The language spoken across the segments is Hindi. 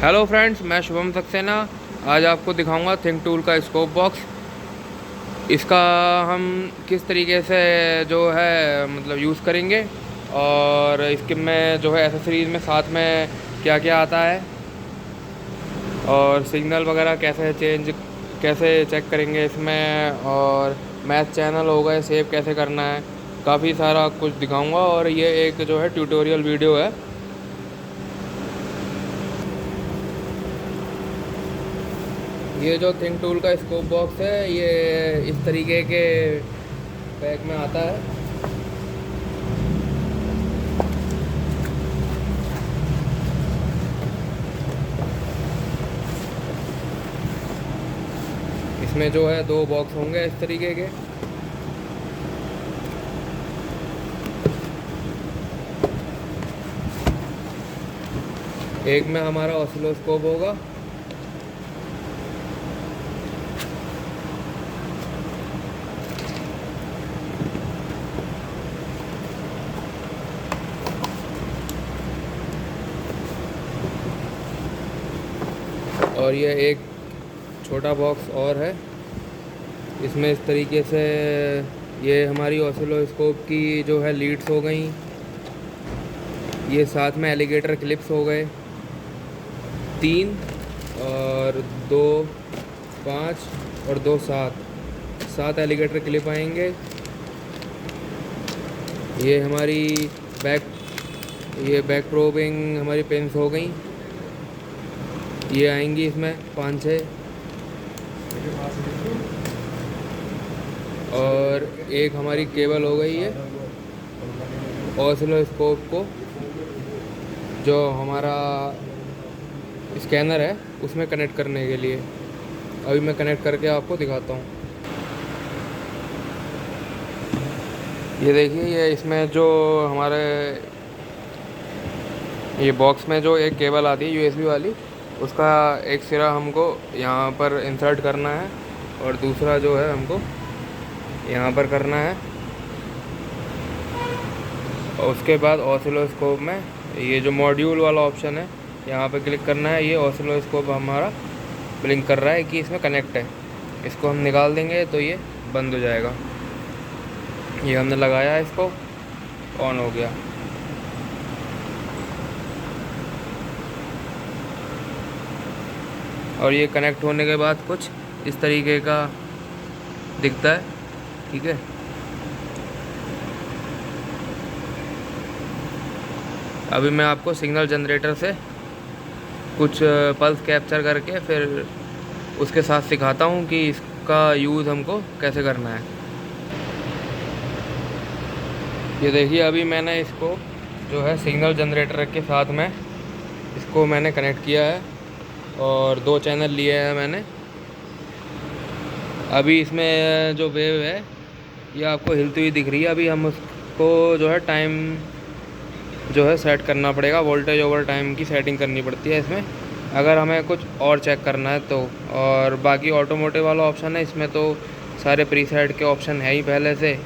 हेलो फ्रेंड्स, मैं शुभम सक्सेना। आज आपको दिखाऊंगा थिंक टूल का स्कोप बॉक्स। इसका हम किस तरीके से जो है मतलब यूज़ करेंगे और इसके में जो है एसेसरीज़ में साथ में क्या क्या आता है और सिग्नल वगैरह कैसे चेक करेंगे इसमें, और मैथ चैनल हो गए सेव कैसे करना है, काफ़ी सारा कुछ दिखाऊंगा। और ये एक जो है ट्यूटोरियल वीडियो है। ये जो थिंक टूल का स्कोप बॉक्स है ये इस तरीके के पैक में आता है। इसमें जो है दो बॉक्स होंगे इस तरीके के। एक में हमारा ऑसिलोस्कोप होगा, और ये एक छोटा बॉक्स और है। इसमें इस तरीके से ये हमारी ऑसिलोस्कोप की जो है लीड्स हो गई, ये साथ में एलिगेटर क्लिप्स हो गए 3 और 2 5 और 2 7 एलिगेटर क्लिप आएंगे। ये हमारी बैक प्रोबिंग हमारी पिन्स हो गई, ये आएंगी इसमें 5-6। और एक हमारी केबल हो गई है ऑसिलोस्कोप को जो हमारा स्कैनर है उसमें कनेक्ट करने के लिए। अभी मैं कनेक्ट करके आपको दिखाता हूँ। ये देखिए, ये इसमें जो हमारे ये बॉक्स में जो एक केबल आती है यूएसबी वाली, उसका एक सिरा हमको यहाँ पर इंसर्ट करना है और दूसरा जो है हमको यहाँ पर करना है। और उसके बाद ऑसिलोस्कोप में ये जो मॉड्यूल वाला ऑप्शन है यहाँ पे क्लिक करना है। ये ऑसिलोस्कोप हमारा ब्लिंक कर रहा है कि इसमें कनेक्ट है। इसको हम निकाल देंगे तो ये बंद हो जाएगा। ये हमने लगाया है, इसको ऑन हो गया। और ये कनेक्ट होने के बाद कुछ इस तरीके का दिखता है, ठीक है। अभी मैं आपको सिग्नल जनरेटर से कुछ पल्स कैप्चर करके फिर उसके साथ सिखाता हूँ कि इसका यूज़ हमको कैसे करना है। ये देखिए, अभी मैंने इसको जो है सिग्नल जनरेटर के साथ में इसको मैंने कनेक्ट किया है और 2 चैनल लिए हैं मैंने। अभी इसमें जो वेव है ये आपको हिलती हुई दिख रही है। अभी हम उसको जो है टाइम जो है सेट करना पड़ेगा, वोल्टेज ओवर टाइम की सेटिंग करनी पड़ती है इसमें, अगर हमें कुछ और चेक करना है तो। और बाकी ऑटोमोटिव वाला ऑप्शन है, इसमें तो सारे प्रीसेट के ऑप्शन है ही पहले से।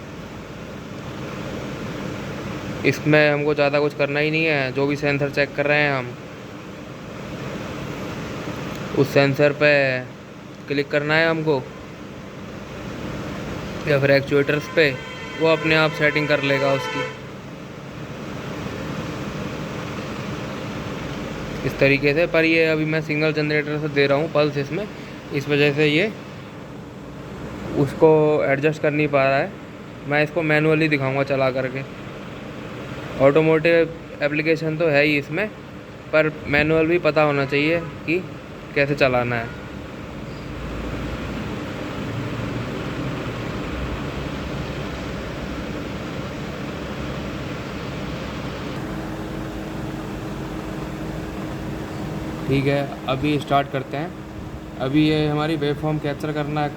इसमें हमको ज़्यादा कुछ करना ही नहीं है। जो भी सेंसर चेक कर रहे हैं हम, उस सेंसर पे क्लिक करना है हमको या फिर एक्चुएटर्स पे, वो अपने आप सेटिंग कर लेगा उसकी। इस तरीके से। पर ये अभी मैं सिग्नल जनरेटर से दे रहा हूँ पल्स इसमें, इस वजह से ये उसको एडजस्ट कर नहीं पा रहा है। मैं इसको मैनुअली दिखाऊंगा चला करके। ऑटोमोटिव एप्लीकेशन तो है ही इसमें, पर मैनुअल भी पता होना चाहिए कि कैसे चलाना है। ठीक है, अभी स्टार्ट करते हैं। अभी ये हमारी वेव फॉर्म कैप्चर करना है,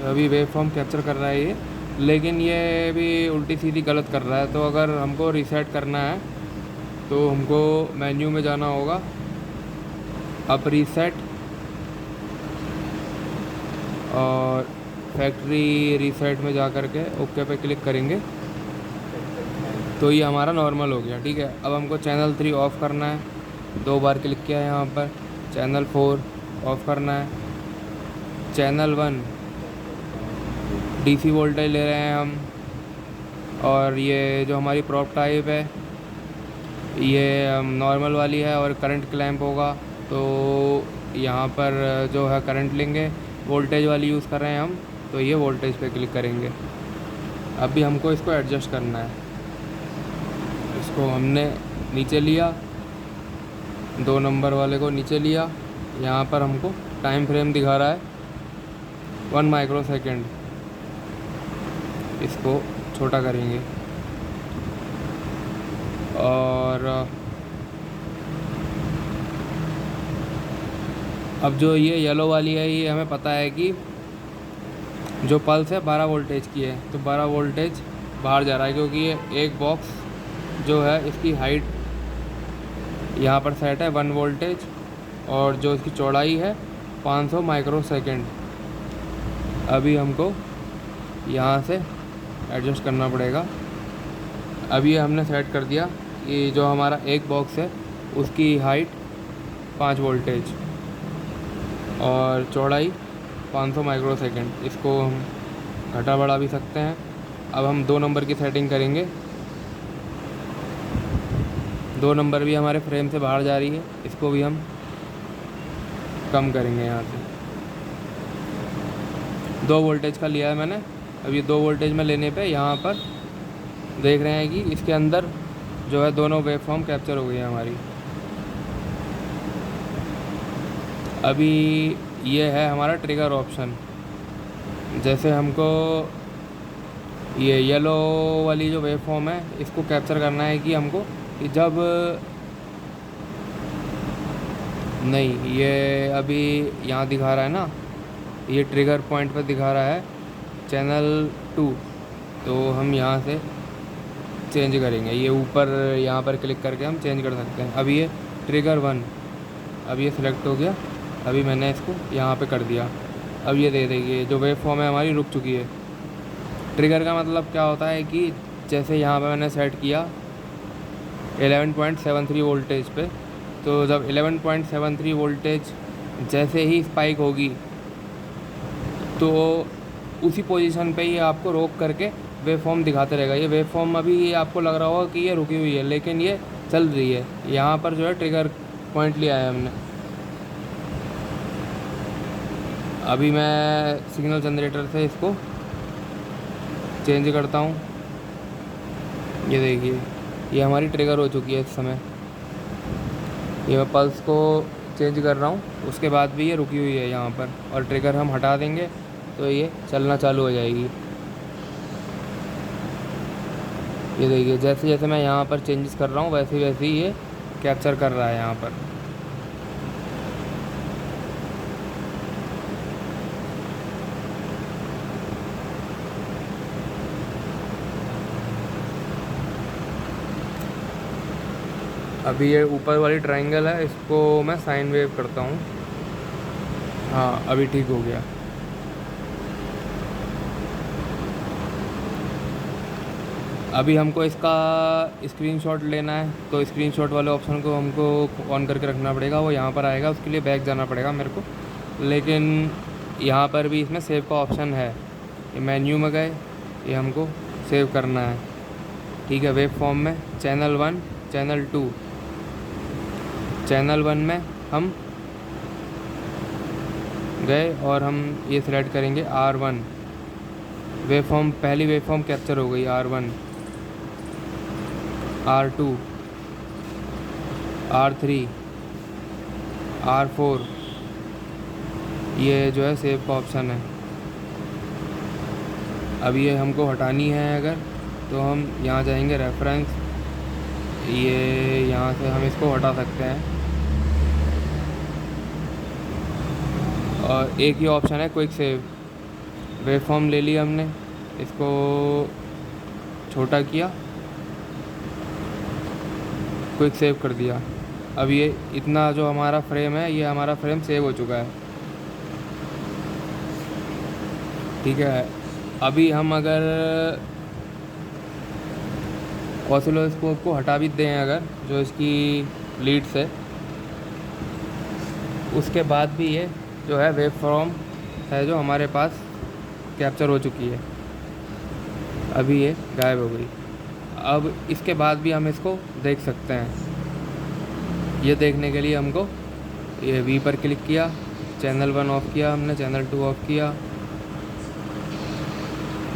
अभी वेव फॉर्म कैप्चर कर रहा है ये, लेकिन ये भी उल्टी सीधी गलत कर रहा है। तो अगर हमको रीसेट करना है तो हमको मेन्यू में जाना होगा, अब रीसेट, और फैक्ट्री रीसेट में जा कर के ओके पे क्लिक करेंगे तो ये हमारा नॉर्मल हो गया। ठीक है, अब हमको चैनल 3 ऑफ़ करना है। 2 बार क्लिक किया यहाँ पर। चैनल 4 ऑफ करना है। चैनल 1 डीसी वोल्टेज ले रहे हैं हम। और ये जो हमारी प्रॉप टाइप है ये नॉर्मल वाली है और करंट क्लैंप होगा, तो यहाँ पर जो है करंट लेंगे। वोल्टेज वाली यूज़ कर रहे हैं हम, तो ये वोल्टेज पे क्लिक करेंगे। अभी हमको इसको एडजस्ट करना है। इसको हमने नीचे लिया, 2 नंबर वाले को नीचे लिया। यहाँ पर हमको टाइम फ्रेम दिखा रहा है 1 माइक्रोसेकंड। इसको छोटा करेंगे और अब जो ये येलो वाली है ये हमें पता है कि जो पल्स है 12 वोल्टेज की है, तो 12 वोल्टेज बाहर जा रहा है, क्योंकि ये एक बॉक्स जो है इसकी हाइट यहाँ पर सेट है 1 वोल्टेज और जो इसकी चौड़ाई है 500 माइक्रोसेकंड। अभी हमको यहाँ से एडजस्ट करना पड़ेगा। अभी ये हमने सेट कर दिया कि जो हमारा एक बॉक्स है उसकी हाइट 5 वोल्टेज और चौड़ाई 500 माइक्रोसेकंड। इसको हम घटा बढ़ा भी सकते हैं। अब हम 2 नंबर की सेटिंग करेंगे। 2 नंबर भी हमारे फ्रेम से बाहर जा रही है, इसको भी हम कम करेंगे यहाँ से। 2 वोल्टेज का लिया है मैंने। अब ये 2 वोल्टेज में लेने पे यहाँ पर देख रहे हैं कि इसके अंदर जो है दोनों वेवफॉर्म कैप्चर हो गई है हमारी। अभी ये है हमारा ट्रिगर ऑप्शन। जैसे हमको ये येलो वाली जो वेवफॉर्म है इसको कैप्चर करना है कि हमको कि जब नहीं, ये अभी यहाँ दिखा रहा है ना, ये ट्रिगर पॉइंट पर दिखा रहा है चैनल 2, तो हम यहाँ से चेंज करेंगे। ये ऊपर यहाँ पर क्लिक करके हम चेंज कर सकते हैं। अभी ये ट्रिगर 1 अब ये सिलेक्ट हो गया। अभी मैंने इसको यहाँ पे कर दिया। अब ये दे देंगे जो वेव फॉर्म है हमारी रुक चुकी है। ट्रिगर का मतलब क्या होता है कि जैसे यहाँ पे मैंने सेट किया 11.73 वोल्टेज पे, तो जब 11.73 वोल्टेज जैसे ही स्पाइक होगी तो उसी पोजीशन पे ही आपको रोक करके वेव फॉर्म दिखाते रहेगा। ये वेव फॉर्म अभी आपको लग रहा होगा कि ये रुकी हुई है, लेकिन ये चल रही है। यहाँ पर जो है ट्रिगर पॉइंट लिया है हमने। अभी मैं सिग्नल जनरेटर से इसको चेंज करता हूँ। ये देखिए ये हमारी ट्रिगर हो चुकी है इस समय। ये मैं पल्स को चेंज कर रहा हूँ, उसके बाद भी ये रुकी हुई है यहाँ पर, और ट्रिगर हम हटा देंगे तो ये चलना चालू हो जाएगी। ये देखिए जैसे जैसे मैं यहाँ पर चेंजेस कर रहा हूँ वैसे वैसे ही ये कैप्चर कर रहा है यहाँ पर। अभी ये ऊपर वाली ट्रायंगल है, इसको मैं साइन वेव करता हूँ। हाँ अभी ठीक हो गया। अभी हमको इसका स्क्रीनशॉट लेना है, तो स्क्रीनशॉट वाले ऑप्शन को हमको ऑन करके रखना पड़ेगा। वो यहाँ पर आएगा, उसके लिए बैक जाना पड़ेगा मेरे को। लेकिन यहाँ पर भी इसमें सेव का ऑप्शन है। ये मेन्यू में गए, ये हमको सेव करना है। ठीक है, वेव फॉर्म में चैनल 1 चैनल 2। चैनल 1 में हम गए और हम ये सिलेक्ट करेंगे R1। वेव फॉर्म पहली वेव फॉर्म कैप्चर हो गई R1, R2, R3, R4। ये जो है सेव का ऑप्शन है। अब ये हमको हटानी है अगर, तो हम यहाँ जाएंगे रेफरेंस, ये यहाँ से हम इसको हटा सकते हैं। और एक ही ऑप्शन है क्विक सेव। वेव फॉर्म ले लिया हमने, इसको छोटा किया, क्विक सेव कर दिया। अब ये इतना जो हमारा फ्रेम है, ये हमारा फ्रेम सेव हो चुका है। ठीक है, अभी हम अगर ऑसिलोस्कोप को हटा भी दें अगर, जो इसकी लीड्स है, उसके बाद भी ये जो है वेव फॉर्म है जो हमारे पास कैप्चर हो चुकी है। अभी ये गायब हो गई। अब इसके बाद भी हम इसको देख सकते हैं। ये देखने के लिए हमको ये वी पर क्लिक किया, चैनल 1 ऑफ़ किया हमने, चैनल 2 ऑफ़ किया,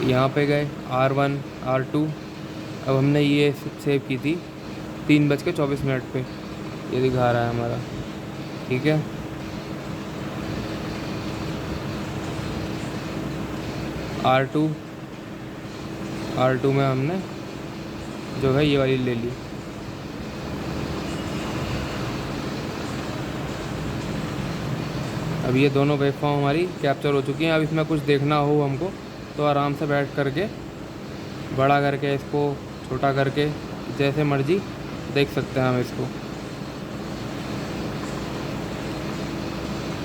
यहाँ पे गए R1 R2। अब हमने ये सेव की थी 3:24 पे, ये दिखा रहा है हमारा, ठीक है। R2 में हमने जो है ये वाली ले ली। अब ये दोनों वेवफॉर्म हमारी कैप्चर हो चुकी हैं। अब इसमें कुछ देखना हो हमको तो आराम से बैठ करके, बड़ा करके, इसको छोटा करके, जैसे मर्जी देख सकते हैं हम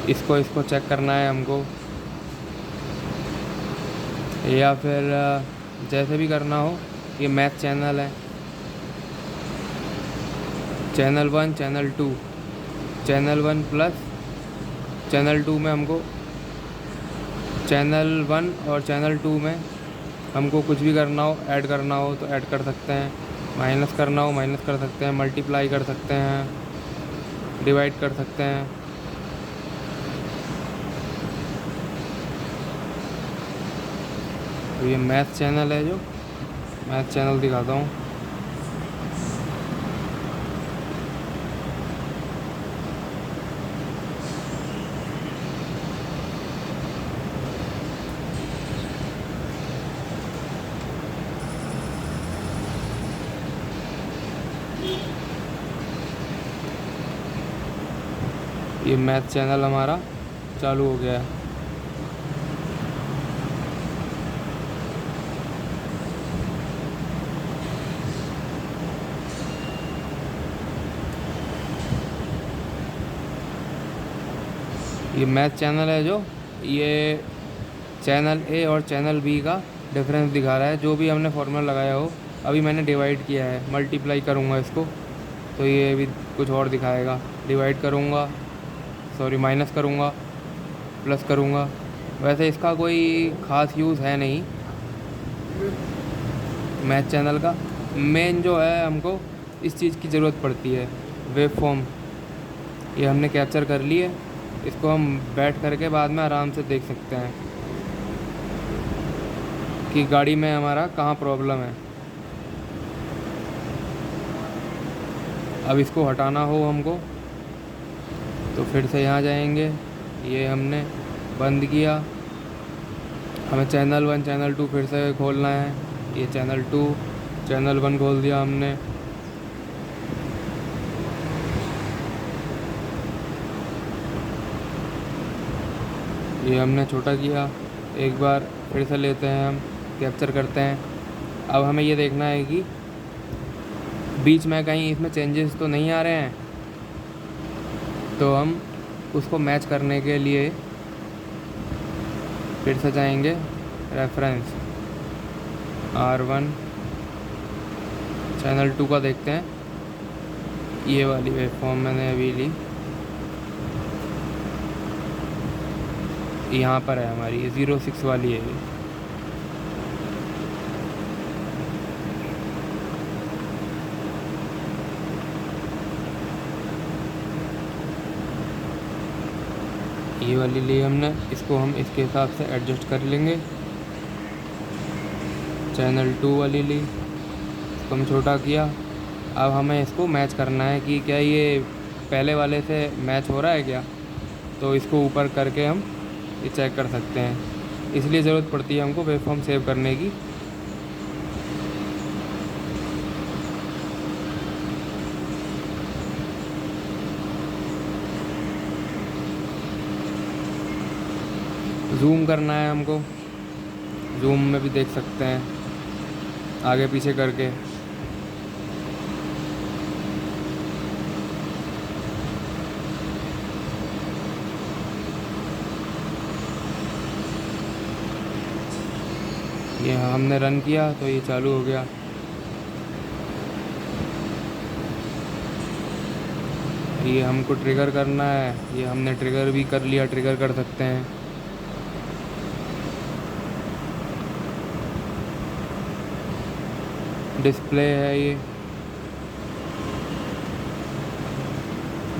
इसको चेक करना है हमको, या फिर जैसे भी करना हो। ये मैथ चैनल है, channel 1 channel 2, channel 1 plus channel 2 में हमको, चैनल 1 और चैनल 2 में हमको कुछ भी करना हो, ऐड करना हो तो ऐड कर सकते हैं, माइनस करना हो माइनस कर सकते हैं, मल्टीप्लाई कर सकते हैं, डिवाइड कर सकते हैं। तो ये मैथ चैनल है, जो मैथ चैनल दिखाता हूँ। ये मैथ चैनल हमारा चालू हो गया है। ये मैथ चैनल है, जो ये चैनल ए और चैनल बी का डिफरेंस दिखा रहा है। जो भी हमने फार्मूला लगाया हो, अभी मैंने डिवाइड किया है, मल्टीप्लाई करूँगा इसको तो ये भी कुछ और दिखाएगा। डिवाइड करूँगा, सॉरी माइनस करूँगा, प्लस करूँगा। वैसे इसका कोई ख़ास यूज़ है नहीं मैथ चैनल का। मेन जो है हमको इस चीज़ की ज़रूरत पड़ती है, वेव फॉर्म। ये हमने कैप्चर कर ली है, इसको हम बैठ करके बाद में आराम से देख सकते हैं कि गाड़ी में हमारा कहाँ प्रॉब्लम है। अब इसको हटाना हो हमको तो फिर से यहाँ जाएंगे, ये हमने बंद किया। हमें चैनल 1 चैनल 2 फिर से खोलना है। ये चैनल 2 चैनल 1 खोल दिया हमने। ये हमने छोटा किया, एक बार फिर से लेते हैं, हम कैप्चर करते हैं। अब हमें ये देखना है कि बीच में कहीं इसमें चेंजेस तो नहीं आ रहे हैं, तो हम उसको मैच करने के लिए फिर से जाएंगे रेफरेंस R1 चैनल 2 का देखते हैं। ये वाली वेवफॉर्म मैंने अभी ली, यहाँ पर है हमारी, ये 06 वाली है। ये वाली ली हमने, इसको हम इसके हिसाब से एडजस्ट कर लेंगे। चैनल 2 वाली ली, इसको हम छोटा किया। अब हमें इसको मैच करना है कि क्या ये पहले वाले से मैच हो रहा है क्या, तो इसको ऊपर करके हम ये चेक कर सकते हैं। इसलिए ज़रूरत पड़ती है हमको वेवफॉर्म सेव करने की। जूम करना है हमको, जूम में भी देख सकते हैं आगे पीछे करके। ये हमने रन किया तो ये चालू हो गया। ये हमको ट्रिगर करना है, ये हमने ट्रिगर भी कर लिया, ट्रिगर कर सकते हैं। डिस्प्ले है ये,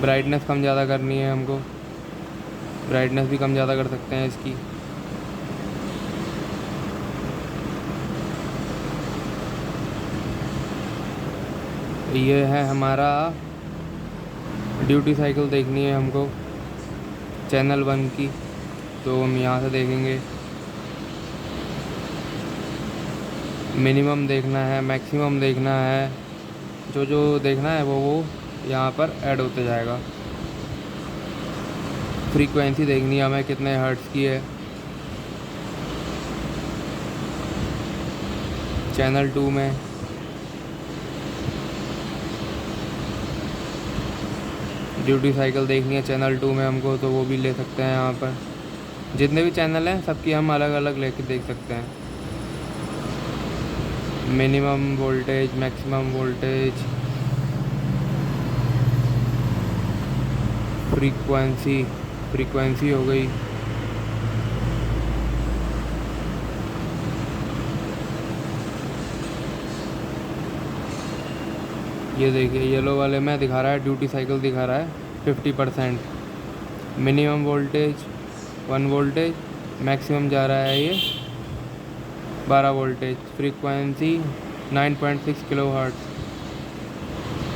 ब्राइटनेस कम ज़्यादा करनी है हमको, ब्राइटनेस भी कम ज़्यादा कर सकते हैं इसकी। ये है हमारा ड्यूटी साइकिल देखनी है हमको चैनल 1 की, तो हम यहाँ से देखेंगे। मिनिमम देखना है, मैक्सिमम देखना है, जो जो देखना है वो यहाँ पर ऐड होते जाएगा। फ्रीक्वेंसी देखनी है हमें कितने हर्ट्ज़ की है। चैनल 2 में ड्यूटी साइकिल देखनी है चैनल 2 में हमको, तो वो भी ले सकते हैं। यहाँ पर जितने भी चैनल हैं सबकी हम अलग अलग लेके देख सकते हैं। Minimum voltage, maximum voltage, frequency हो गई। ये देखिए येलो वाले में दिखा रहा है, ड्यूटी साइकिल दिखा रहा है 50%। मिनिमम वोल्टेज 1 वोल्टेज, मैक्सिमम जा रहा है ये 12 वोल्टेज। Frequency 9.6 kilo hertz.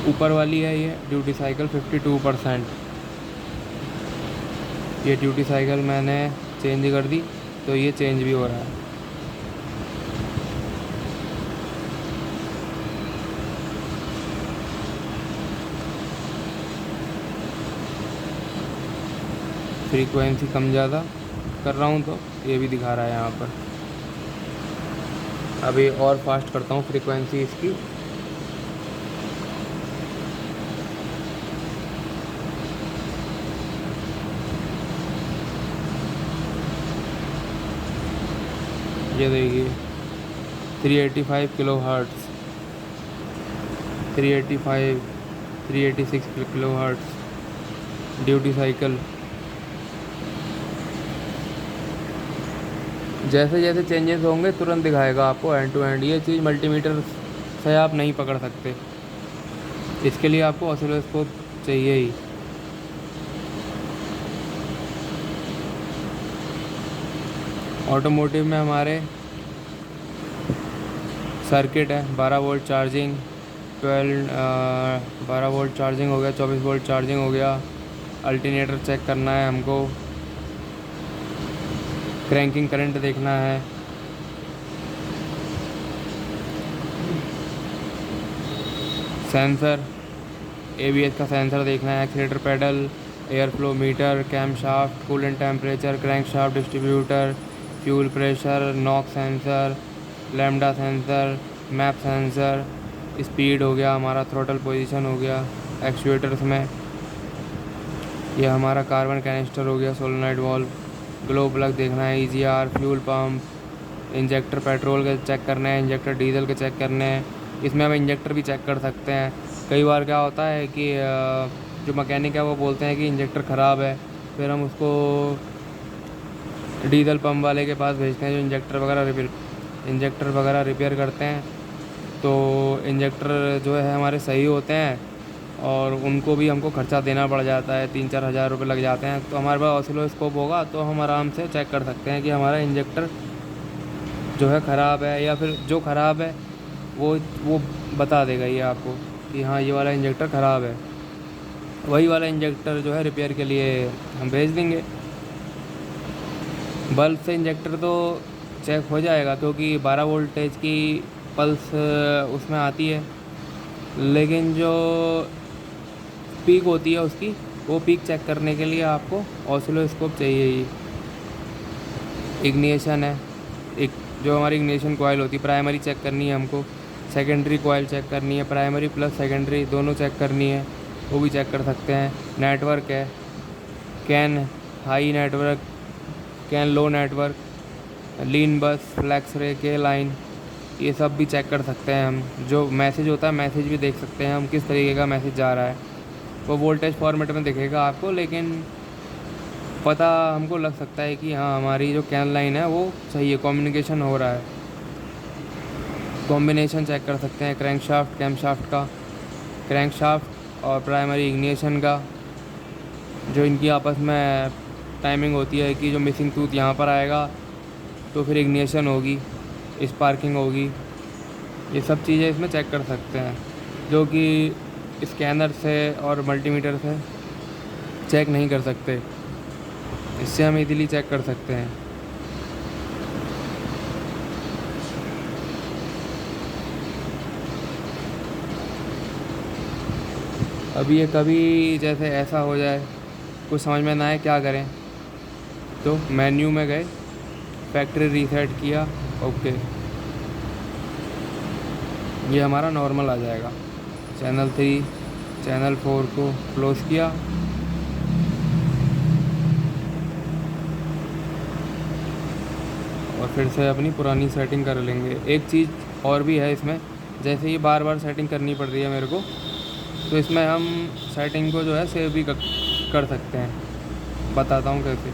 ऊपर वाली है ये ड्यूटी साइकिल 52%। ये ड्यूटी साइकिल मैंने चेंज कर दी, तो ये चेंज भी हो रहा है। फ्रीक्वेंसी कम ज़्यादा कर रहा हूँ तो ये भी दिखा रहा है यहाँ पर। अभी और फास्ट करता हूँ फ्रीक्वेंसी इसकी। ये देखिए 385 kilo hertz, 385, 386 kilo hertz duty cycle. जैसे जैसे चेंजेस होंगे तुरंत दिखाएगा आपको एंड टू एंड। ये चीज़ मल्टीमीटर से आप नहीं पकड़ सकते, इसके लिए आपको ऑसिलोस्कोप चाहिए ही। ऑटोमोटिव में हमारे सर्किट है 12 वोल्ट चार्जिंग, 12 वोल्ट चार्जिंग हो गया, 24 वोल्ट चार्जिंग हो गया। अल्टरनेटर चेक करना है हमको, क्रैंकिंग करंट देखना है, सेंसर ABS का सेंसर देखना है, accelerator pedal, air flow meter, cam shaft, coolant temperature, crank shaft distributor, fuel pressure, knock sensor, lambda sensor, map sensor. Speed हो गया हमारा, थ्रोटल पोजीशन हो गया। एक्चुएटर्स में ये हमारा कार्बन कैनिस्टर हो गया, सोलेनॉइड वाल्व, ग्लो प्लग देखना है, EGR, fuel pump, injector petrol के चेक करने हैं, इंजेक्टर डीजल के चेक करने हैं। इसमें हम इंजेक्टर भी चेक कर सकते हैं। कई बार क्या होता है कि जो मैकेनिक है वो बोलते हैं कि इंजेक्टर ख़राब है, फिर हम उसको डीजल पंप वाले के पास भेजते हैं जो इंजेक्टर वगैरह रिपेयर करते हैं। तो इंजेक्टर जो है हमारे सही होते हैं और उनको भी हमको खर्चा देना पड़ जाता है, 3-4 हज़ार रुपये लग जाते हैं। तो हमारे पास ऑसिलोस्कोप होगा तो हम आराम से चेक कर सकते हैं कि हमारा इंजेक्टर जो है ख़राब है, या फिर जो ख़राब है वो बता देगा ये आपको कि हाँ ये वाला इंजेक्टर ख़राब है। वही वाला इंजेक्टर जो है रिपेयर के लिए हम भेज देंगे। बल्ब से इंजेक्टर तो चेक हो जाएगा क्योंकि 12 वोल्टेज की पल्स उसमें आती है, लेकिन जो पीक होती है उसकी, वो पीक चेक करने के लिए आपको ऑसिलोस्कोप चाहिए ही। इग्निशन है, एक जो हमारी इग्निशन कॉइल होती है, प्राइमरी चेक करनी है हमको, सेकेंडरी कॉइल चेक करनी है, प्राइमरी प्लस सेकेंडरी दोनों चेक करनी है, वो भी चेक कर सकते हैं। नेटवर्क है, CAN high network, CAN low network, LIN bus, flex रे, के लाइन, ये सब भी चेक कर सकते हैं हम। जो मैसेज होता है मैसेज भी देख सकते हैं हम, किस तरीके का मैसेज जा रहा है। वो वोल्टेज फॉर्मेट में दिखेगा आपको, लेकिन पता हमको लग सकता है कि हाँ हमारी जो कैन लाइन है वो सही है, कम्युनिकेशन हो रहा है। कॉम्बिनेशन चेक कर सकते हैं क्रैंकशाफ्ट कैमशाफ्ट का, क्रैंकशाफ्ट और प्राइमरी इग्निशन का, जो इनकी आपस में टाइमिंग होती है कि जो मिसिंग टूथ यहाँ पर आएगा तो फिर इग्निशन होगी, स्पार्किंग होगी। ये सब चीज़ें इसमें चेक कर सकते हैं, जो कि स्कैनर से और मल्टीमीटर से चेक नहीं कर सकते। इससे हम इजीली चेक कर सकते हैं। अब ये कभी जैसे ऐसा हो जाए, कुछ समझ में ना आए क्या करें, तो मेन्यू में गए, फैक्ट्री रीसेट किया, ओके, ये हमारा नॉर्मल आ जाएगा। चैनल 3 चैनल 4 को क्लोज़ किया, और फिर से अपनी पुरानी सेटिंग कर लेंगे। एक चीज़ और भी है इसमें, जैसे ये बार बार सेटिंग करनी पड़ रही है मेरे को, तो इसमें हम सेटिंग को जो है सेव भी कर सकते हैं। बताता हूँ कैसे।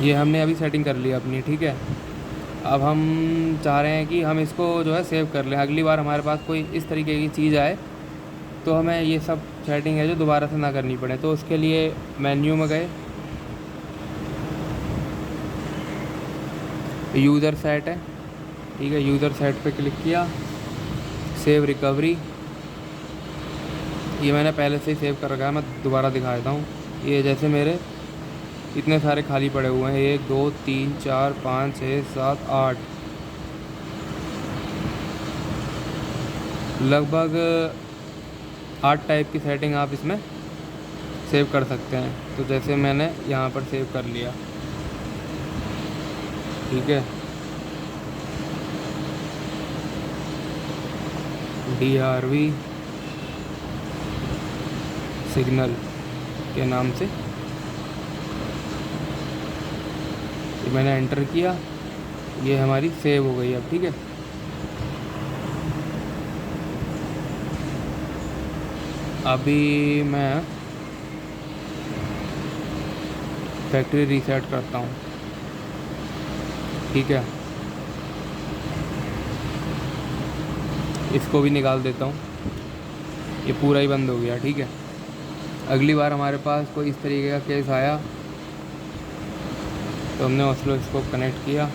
ये हमने अभी सेटिंग कर ली अपनी, ठीक है। अब हम चाह रहे हैं कि हम इसको जो है सेव कर लें, अगली बार हमारे पास कोई इस तरीके की चीज़ आए तो हमें ये सब सेटिंग है जो दोबारा से ना करनी पड़े। तो उसके लिए मेन्यू में गए, यूज़र सेट है, ठीक है, यूज़र सेट पे क्लिक किया, सेव रिकवरी। ये मैंने पहले से ही सेव कर रखा है, मैं दोबारा दिखा देता हूँ। ये जैसे मेरे इतने सारे खाली पड़े हुए हैं, 1 2 3 4 5 6 7 8, लगभग 8 टाइप की सेटिंग आप इसमें सेव कर सकते हैं। तो जैसे मैंने यहाँ पर सेव कर लिया, ठीक है, DRV सिग्नल के नाम से ये मैंने एंटर किया, ये हमारी सेव हो गई अब, ठीक है। अभी मैं फैक्ट्री रीसेट करता हूँ, ठीक है, इसको भी निकाल देता हूँ, ये पूरा ही बंद हो गया, ठीक है। अगली बार हमारे पास कोई इस तरीके का केस आया तो हमने ऑसिलोस्कोप कनेक्ट किया,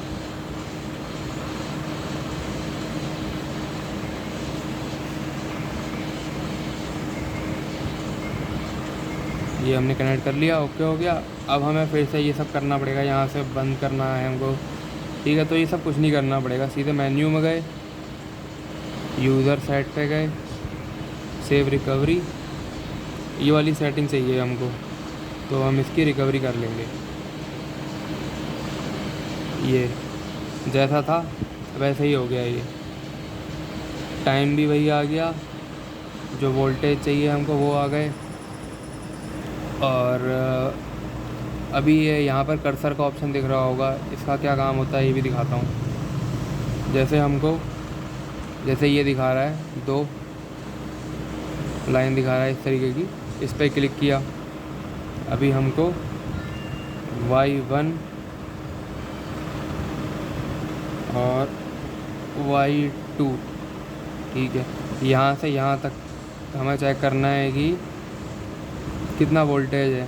ये हमने कनेक्ट कर लिया, ओके हो गया। अब हमें फिर से ये सब करना पड़ेगा, यहाँ से बंद करना है हमको, ठीक है। तो ये सब कुछ नहीं करना पड़ेगा, सीधे मेन्यू में गए, यूज़र सेट पे गए, सेव रिकवरी, ये वाली सेटिंग चाहिए हमको, तो हम इसकी रिकवरी कर लेंगे। ये जैसा था वैसे ही हो गया, ये टाइम भी वही आ गया, जो वोल्टेज चाहिए हमको वो आ गए। और अभी ये यहाँ पर कर्सर का ऑप्शन दिख रहा होगा, इसका क्या काम होता है ये भी दिखाता हूँ। जैसे ये दिखा रहा है, 2 लाइन दिखा रहा है इस तरीके की, इस पर क्लिक किया, अभी हमको Y1 और Y2, ठीक है, यहाँ से यहाँ तक हमें चेक करना है कि कितना वोल्टेज है।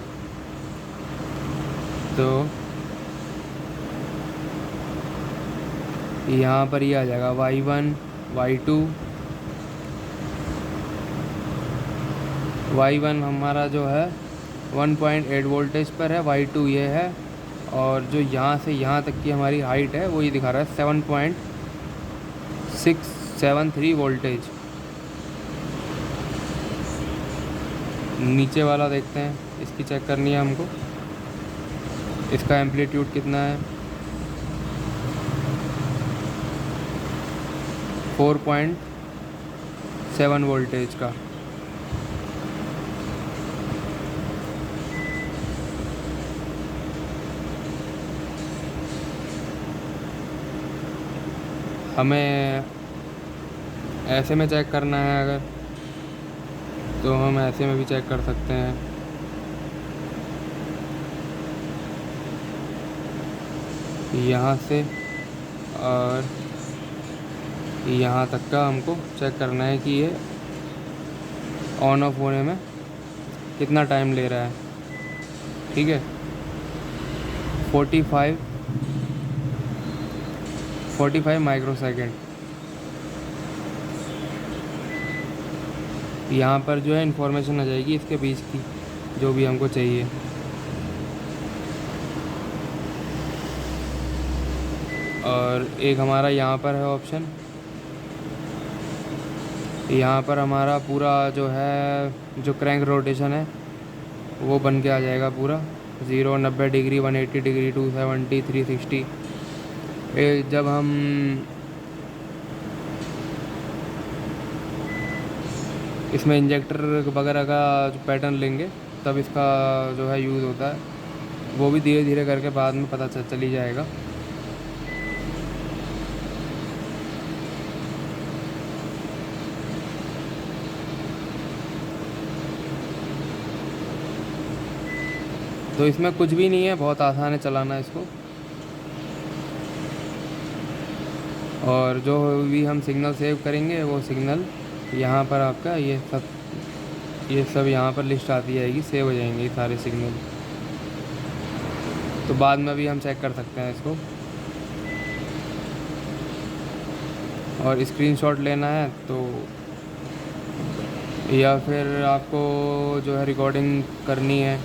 तो यहाँ पर ये आ जाएगा Y1 Y2। Y1 हमारा जो है 1.8 वोल्टेज पर है, Y2 ये है, और जो यहाँ से यहाँ तक की हमारी हाइट है वो ये दिखा रहा है 7.673 वोल्टेज। नीचे वाला देखते हैं, इसकी चेक करनी है हमको, इसका एम्पलीट्यूड कितना है, 4.7 वोल्टेज का। हमें ऐसे में चेक करना है अगर, तो हम ऐसे में भी चेक कर सकते हैं। यहाँ से और यहाँ तक का हमको चेक करना है कि ये ऑन ऑफ होने में कितना टाइम ले रहा है। ठीक है, 45 माइक्रोसेकंड। यहाँ पर जो है इन्फॉर्मेशन आ जाएगी इसके बीच की, जो भी हमको चाहिए। और एक हमारा यहाँ पर है ऑप्शन, यहाँ पर हमारा पूरा जो है जो क्रैंक रोटेशन है वो बन के आ जाएगा पूरा 0, 90 डिग्री, 180 डिग्री, 270, 360। जब हम इसमें इंजेक्टर वगैरह का जो पैटर्न लेंगे तब इसका जो है यूज़ होता है, वो भी धीरे धीरे करके बाद में पता चल ही जाएगा। तो इसमें कुछ भी नहीं है, बहुत आसान है चलाना इसको। और जो भी हम सिग्नल सेव करेंगे वो सिग्नल यहाँ पर आपका ये सब यहाँ पर लिस्ट आती जाएगी, सेव हो जाएंगे ये सारे सिग्नल। तो बाद में भी हम चेक कर सकते हैं इसको। और स्क्रीनशॉट लेना है तो, या फिर आपको जो है रिकॉर्डिंग करनी है,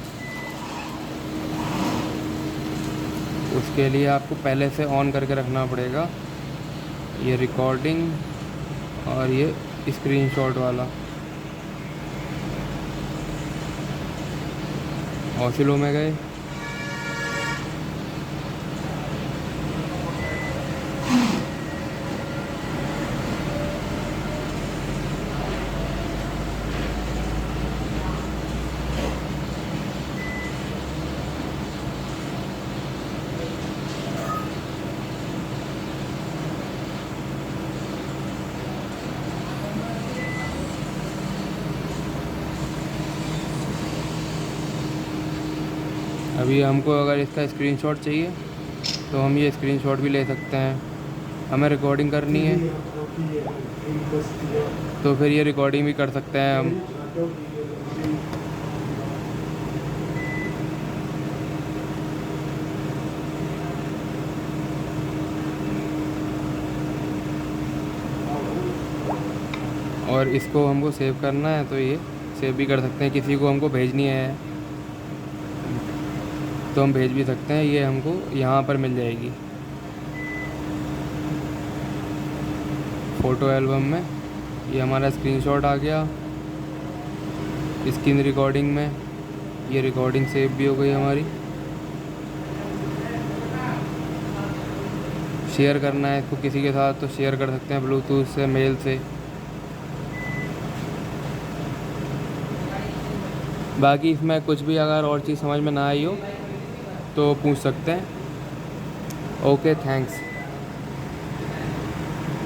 उसके लिए आपको पहले से ऑन करके रखना पड़ेगा ये रिकॉर्डिंग और ये स्क्रीनशॉट वाला। ऑसिलो में गए, अभी हमको अगर इसका स्क्रीनशॉट चाहिए तो हम ये स्क्रीनशॉट भी ले सकते हैं। हमें रिकॉर्डिंग करनी है तो फिर ये रिकॉर्डिंग भी कर सकते हैं हम। और इसको हमको सेव करना है तो ये सेव भी कर सकते हैं। किसी को हमको भेजनी है तो हम भेज भी सकते हैं, ये हमको यहाँ पर मिल जाएगी फ़ोटो एल्बम में। ये हमारा स्क्रीनशॉट आ गया स्क्रीन रिकॉर्डिंग में, ये रिकॉर्डिंग सेव भी हो गई हमारी। शेयर करना है इसको किसी के साथ तो शेयर कर सकते हैं ब्लूटूथ से, मेल से। बाकी इसमें कुछ भी अगर और चीज़ समझ में ना आई हो तो पूछ सकते हैं। Okay, thanks.